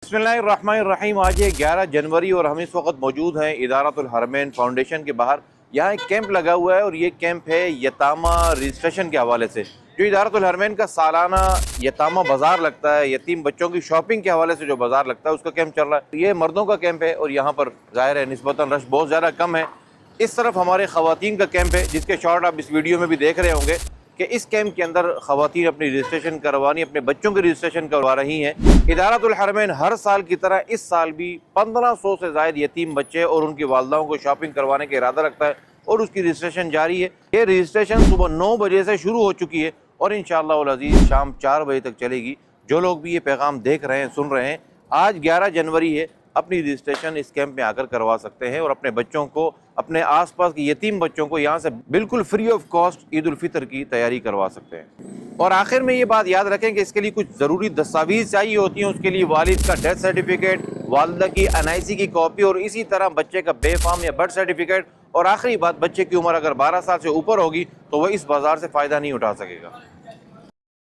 बिस्मिल्लाहिर्रहमानिर्रहीम। आज ये 11 जनवरी और हम इस वक्त मौजूद हैं इदारतुल हरमैन फाउंडेशन के बाहर। यहाँ एक कैंप लगा हुआ है और ये कैंप है यतामा रजिस्ट्रेशन के हवाले से। जो इदारतुल हरमैन का सालाना यतामा बाज़ार लगता है, यतीम बच्चों की शॉपिंग के हवाले से जो बाज़ार लगता है उसका कैंप चल रहा है। ये मर्दों का कैंप है और यहाँ पर ज़ाहिर है निस्बतन रश बहुत ज़्यादा कम है। इस तरफ हमारे ख़वातीन का कैंप है जिसके शॉट आप इस वीडियो में भी देख रहे होंगे कि इस कैंप के अंदर ख़वातीन अपनी रजिस्ट्रेशन करवानी, अपने बच्चों की रजिस्ट्रेशन करवा रही हैं। इदारतुल हरमैन हर साल की तरह इस साल भी 1500 से ज़ायद यतीम बच्चे और उनकी वालदाओं को शॉपिंग करवाने का इरादा रखता है और उसकी रजिस्ट्रेशन जारी है। ये रजिस्ट्रेशन सुबह 9 बजे से शुरू हो चुकी है और इंशाअल्लाह उल अज़ीज़ शाम 4 बजे तक चलेगी। जो लोग भी ये पैगाम देख रहे हैं, सुन रहे हैं, आज 11 जनवरी है, अपनी रजिस्ट्रेशन इस कैंप में आकर करवा सकते हैं और अपने बच्चों को, अपने आसपास के यतीम बच्चों को यहाँ से बिल्कुल free of cost Eid ul Fitr की तैयारी करवा सकते हैं। और आखिर में ये बात याद रखें कि इसके लिए कुछ ज़रूरी दस्तावेज़ चाहिए होती हैं। उसके लिए वालिद का डेथ सर्टिफिकेट, वालिदा की NIC की कॉपी और इसी तरह बच्चे का बेफाम या बर्थ सर्टिफिकेट। और आखिरी बात, बच्चे की उम्र अगर 12 साल से ऊपर होगी तो वह इस बाज़ार से फ़ायदा नहीं उठा सकेगा।